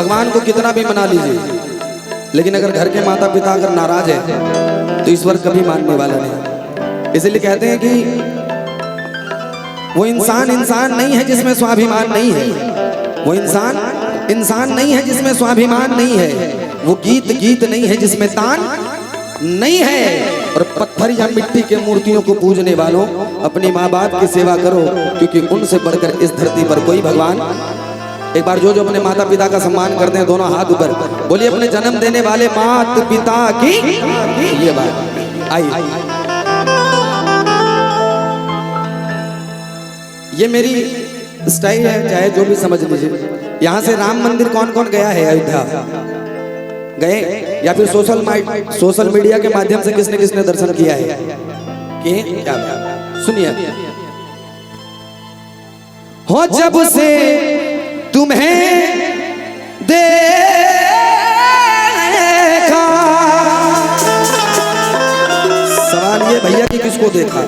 भगवान को कितना भी मना लीजिए, लेकिन अगर घर के माता पिता अगर नाराज है तो ईश्वर कभी मानने वाला नहीं। इसलिए कहते हैं कि वो इंसान नहीं है जिसमें स्वाभिमान नहीं है, वो इंसान नहीं है जिसमें स्वाभिमान नहीं है, वो गीत नहीं है जिसमें तान नहीं है। और पत्थर या मिट्टी के मूर्तियों को पूजने वालों, अपनी माँ बाप की सेवा करो, क्योंकि उनसे बढ़कर इस धरती पर कोई भगवान। एक बार जो अपने माता पिता का सम्मान करते हैं दोनों हाथ ऊपर बोलिए, अपने जन्म देने वाले माता पिता की ये बात आई। ये मेरी स्टाइल है, चाहे जो भी समझ लीजिए। यहाँ से राम मंदिर कौन कौन गया है? अयोध्या गए? या फिर सोशल मीडिया के माध्यम से किसने किसने दर्शन किया है? क्या सुनिए, हो जब से तुम्हें देखा, सवाल ये भैया कि किसको देखा?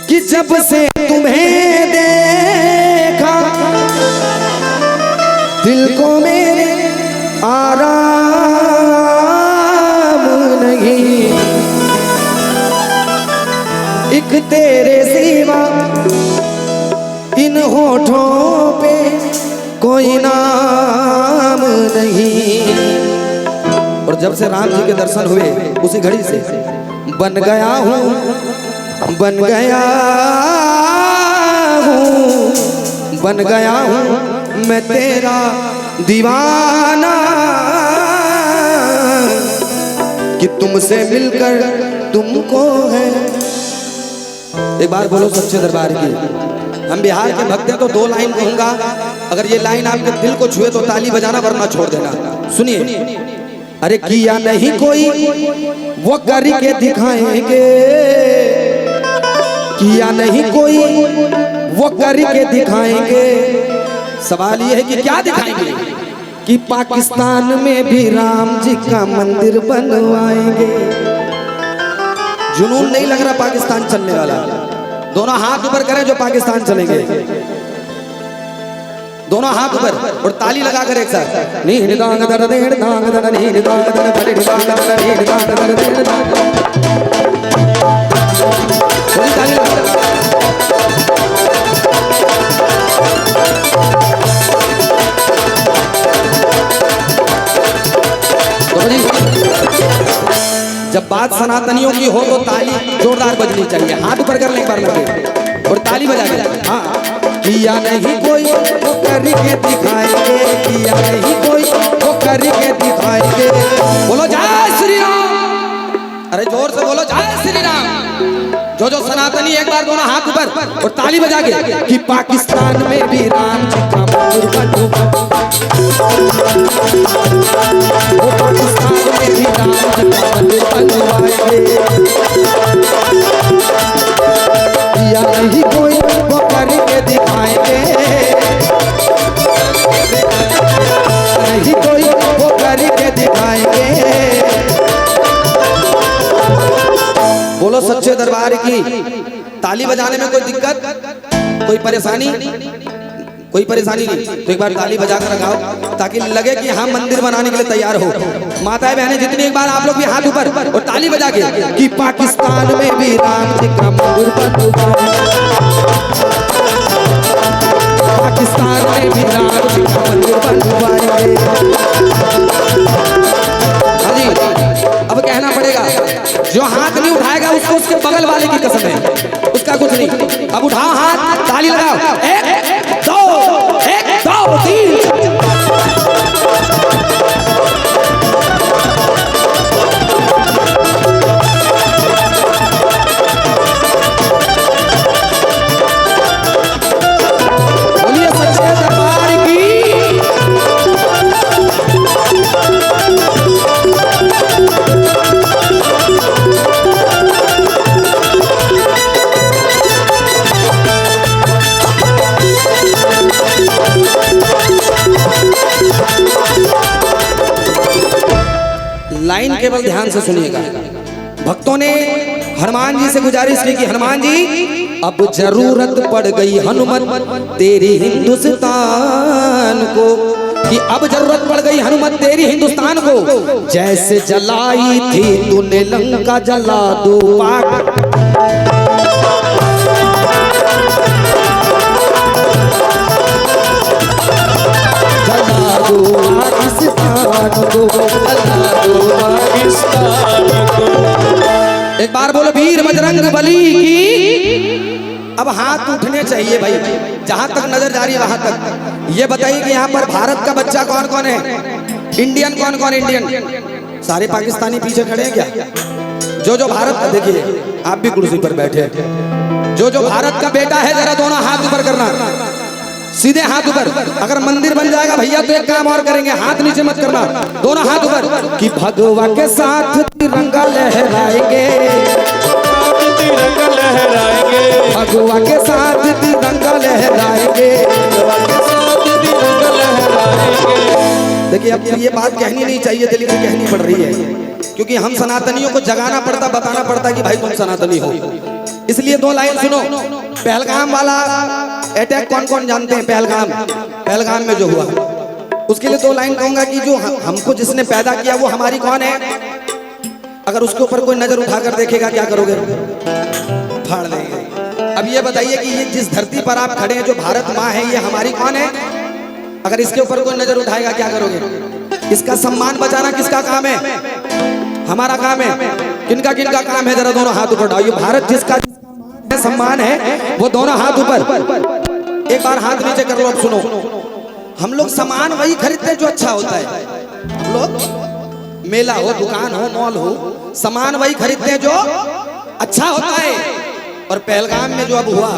कि जब से तुम्हें देखा दिल को मेरे आराम नहीं, एक तेरे सिवा इन होठों पे कोई नाम नहीं। और जब से राम जी के दर्शन हुए उसी घड़ी से बन गया हूँ मैं तेरा दीवाना, कि तुमसे मिलकर तुमको है। एक बार बोलो सच्चे दरबार की। हम बिहार के भक्त हैं तो दो लाइन कहूंगा, अगर ये लाइन आपके दिल को छुए तो ताली बजाना, वरना छोड़ देना। सुनिए, अरे किया नहीं कोई वो करके दिखाएंगे, किया नहीं कोई वो करके दिखाएंगे। सवाल ये है कि क्या दिखाएंगे? कि पाकिस्तान में भी राम जी का मंदिर बनवाएंगे। जुनून नहीं लग रहा पाकिस्तान चलने वाला? दोनों हाथ ऊपर करें जो पाकिस्तान चलेंगे, दोनों हाथ ऊपर और ताली लगाकर एक साथ। जब बात सनातनियों की हो तो ताली जोरदार बजनी चाहिए। हाथ ऊपर कर लें एक बार लगे और ताली बजा के। हाँ, किया नहीं कोई वो करके दिखाएंगे, किया नहीं कोई वो करके दिखाएंगे। बोलो जय श्री राम, अरे जोर से बोलो जय श्री राम। जो सनातनी एक बार दोनों हाथ ऊपर और ताली बजा के कि पाकिस्तान में भी राम जी का मंदिर बनवाएंगे, पाकिस्तान में भी राम जी का मंदिर बनवाएंगे। या नहीं कोई वो करके दिखाएंगे, नहीं कोई वो करके दिखाएंगे। बोलो सच्चे दरबार की। ताली बजाने में कोई दिक्कत, कोई परेशानी? कोई परेशानी नहीं तो एक बार ताली बजा कर लगाओ ताकि लगे कि हम मंदिर बनाने के लिए तैयार हो। माताएं बहनें जितनी, एक बार आप लोग भी हाथ ऊपर और ताली बजा के कि पाकिस्तान में भी राम जी का मंदिर बनवाएंगे, पाकिस्तान में भी राम जी का मंदिर बनवाएंगे। हाँ जी, अब कहना पड़ेगा, जो हाथ नहीं उठाएगा उसको उसके बगल वाले की कसम है, उसका कुछ नहीं। अब उठाओ हाथ, ताली लगाओ, 1 2 3। बोलिए सच्चे दरबार की। लाइन केवल ध्यान से सुनिएगा। भक्तों ने हनुमान जी से गुजारिश की कि हनुमान जी अब जरूरत पड़ गई हनुमत तेरी हिंदुस्तान को, कि अब जरूरत पड़ गई हनुमत तेरी हिंदुस्तान को, जैसे जलाई थी तूने लंका जला दो पाक। जला दो पाकिस्तान को, जला दो पाकिस्तान को। एक बार बोलो वीर बजरंग बली की। अब हाथ उठने चाहिए भाई, जहां तक नजर जा रही है वहां तक। ये बताइए कि यहाँ पर भारत का बच्चा कौन कौन है, इंडियन कौन कौन इंडियन? सारे पाकिस्तानी पीछे खड़े हैं क्या? जो भारत का, देखिए आप भी कुर्सी पर बैठे, जो भारत का बेटा है जरा दोनों हाथ ऊपर करना, सीधे हाथ ऊपर। अगर मंदिर बन जाएगा भैया तो एक काम और करेंगे, हाथ नीचे मत करना, दोनों हाथ ऊपर। कि भगवा के साथ तिरंगा लहराएंगे, तिरंगा लहराएंगे, भगवा के साथ तिरंगा लहराएंगे, तिरंगा लहराएंगे। देखिए अब ये बात कहनी नहीं चाहिए थी लेकिन कहनी पड़ रही है, क्योंकि हम सनातनियों को जगाना पड़ता, बताना पड़ता कि भाई तुम सनातनी हो। इसलिए दो लाइन सुनो। पहलगाम वाला अटैक कौन कौन जानते हैं? पहलगाम में जो हुआ, उसके लिए दो लाइन कहूंगा कि जो हमको जिसने पैदा किया वो हमारी कौन है? अगर उसके ऊपर कोई नजर उठाकर देखेगा क्या करोगे? फाड़ देंगे। अब ये बताइए कि ये जिस धरती पर आप खड़े हैं, जो भारत माँ है, ये हमारी कौन है? अगर इसके ऊपर कोई नजर उठाएगा क्या करोगे? इसका सम्मान बचाना किसका काम है? हमारा काम है। किनका किनका काम है? जरा दोनों हाथ ऊपर उठाइए। भारत जिसका सम्मान है वो दोनों हाथ ऊपर। एक बार हाथ नीचे कर लो। अब सुनो, हम लोग सामान वही खरीदते हैं जो अच्छा होता है। हम लोग मेला हो, दुकान हो, मॉल हो, सामान वही खरीदते हैं जो अच्छा होता है। और पहलगाम में जो अब हुआ,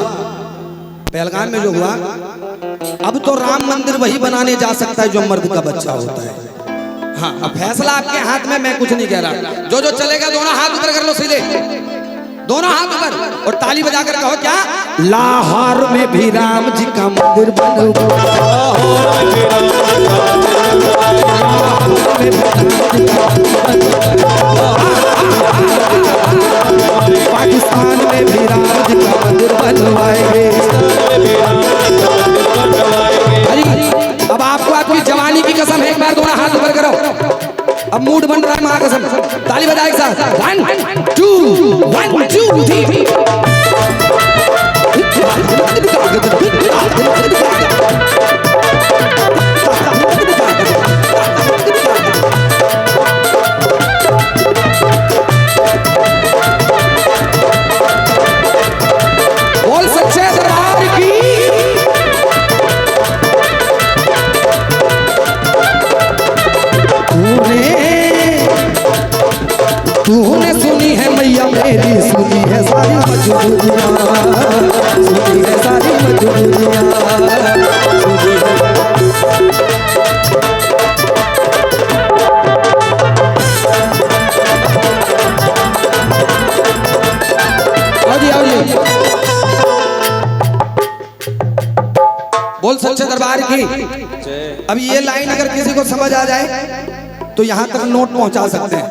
पहलगाम में जो हुआ, अब तो राम मंदिर वही बनाने जा सकता है जो मर्द का बच्चा होता है। हाँ, अब फैसला आपके हाथ में, मैं कुछ नहीं कह रहा। जो चलेगा दोनों हाथ ऊपर कर लो, सीधे दोनों हाथ ऊपर और ताली बजाकर कहो क्या? लाहौर में भी राम जी का मंदिर बनूंगा, पाकिस्तान में भी राम जी का मंदिर बनवाएंगे। अब आपको आपकी जवानी की कसम है, एक बार दोनों हाथ ऊपर करो। अब मूड बन रहा है महाकसम। ताली बजाए एक साथ। 1 2 1 2 3। बोल सच्चे दरबार की। तूने सुनी है मैया मेरी, सुनी है सारी मजबूरियाँ, सुनी है सारी मजबूरियाँ, सुनी है। बोल सच्चे दरबार की। अब ये लाइन अगर किसी को समझ आ जाए तो यहाँ तक नोट पहुँचा सकते हैं।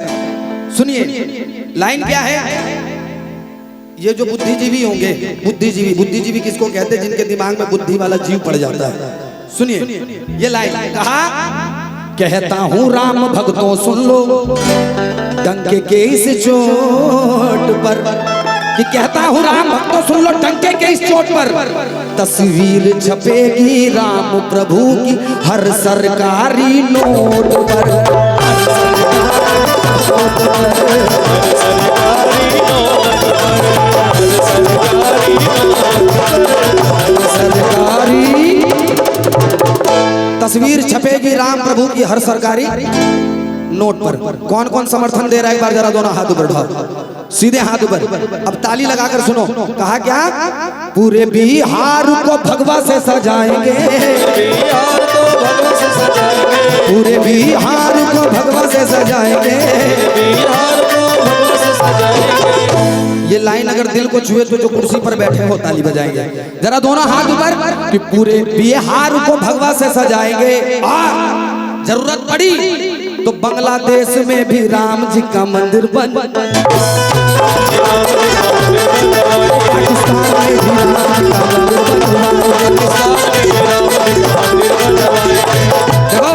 सुनिए लाइन क्या है? ये जो बुद्धिजीवी होंगे, बुद्धिजीवी किसको कहते हैं? जिनके दिमाग में बुद्धि वाला जीव पड़ जाता है। सुनिए ये लाइन कहा, कहता हूँ राम भक्तों सुन लो डंके के इस चोट पर, कि कहता हूँ राम भक्तों सुन लो डंके के इस चोट पर, तस्वीर छपेगी राम प्रभु की हर सरकारी नोट पर। तस्वीर छपेगी राम प्रभु की हर सरकारी नोट पर। कौन कौन समर्थन दे रहा है? एक बार जरा दोनों हाथ ऊपर उठाओ, सीधे हाथ ऊपर। अब ताली लगाकर सुनो। कहा क्या? पूरे बिहार को भगवा से सजाएंगे, पूरे बिहार को भगवा से सजाएंगे। ये लाइन अगर दिल को छुए तो जो कुर्सी पर बैठे हो ताली बजाएंगे। जरा दोनों हाथ ऊपर कि पूरे बिहार को भगवा से सजाएंगे। और जरूरत पड़ी तो बांग्लादेश में भी राम जी का मंदिर बन, पाकिस्तान में भी राम जी का मंदिर बन। देखो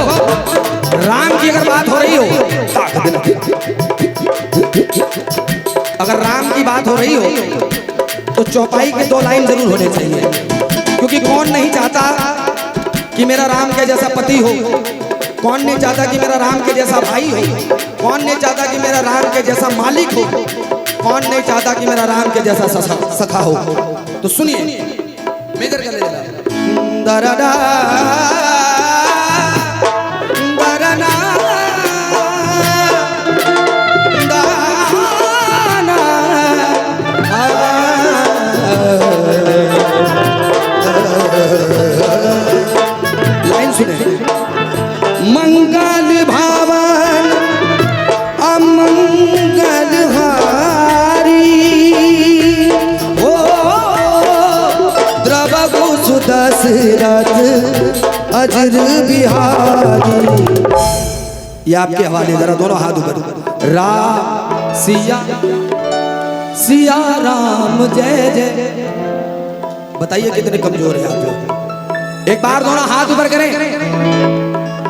अगर राम की बात हो रही हो तो चौपाई के 2 लाइन जरूर होने चाहिए, क्योंकि कौन नहीं चाहता कि मेरा राम के जैसा पति हो, कौन नहीं चाहता कि मेरा राम के जैसा भाई हो, कौन नहीं चाहता कि मेरा राम के जैसा मालिक हो, कौन नहीं चाहता कि मेरा राम के जैसा सखा हो। तो सुनिए, मेजर कर लेना दरदा दरना दाना लाइन सुने। मंगल भावन अमंगल हारी ओ द्रवगु सुदशरथ अजर बिहारी। ये आपके हवाले, जरा दोनों हाथ ऊपर। सिया सिया राम जय जय। बताइए कितने कमजोर है आप लोग। एक बार दोनों हाथ ऊपर करें।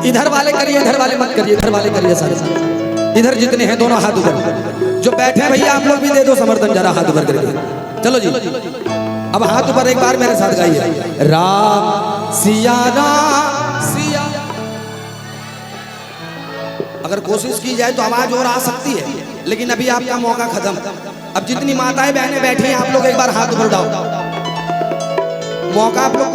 इधर वाले करिए, इधर वाले मत करिए, इधर वाले करिए सारे सारे। इधर जितने हैं दोनों हाथ ऊपर। जो बैठे हैं भैया आप लोग भी दे दो समर्थन, जरा हाथ ऊपर करके। चलो जी, अब हाथ ऊपर एक बार मेरे साथ गाइए। राम सिया सिया। अगर कोशिश की जाए तो आवाज और आ सकती है, लेकिन अभी आपका मौका खत्म। अब जितनी माताएं बहनें बैठी हैं आप लोग एक बार हाथ ऊपर उठाओ। मौका आप लोग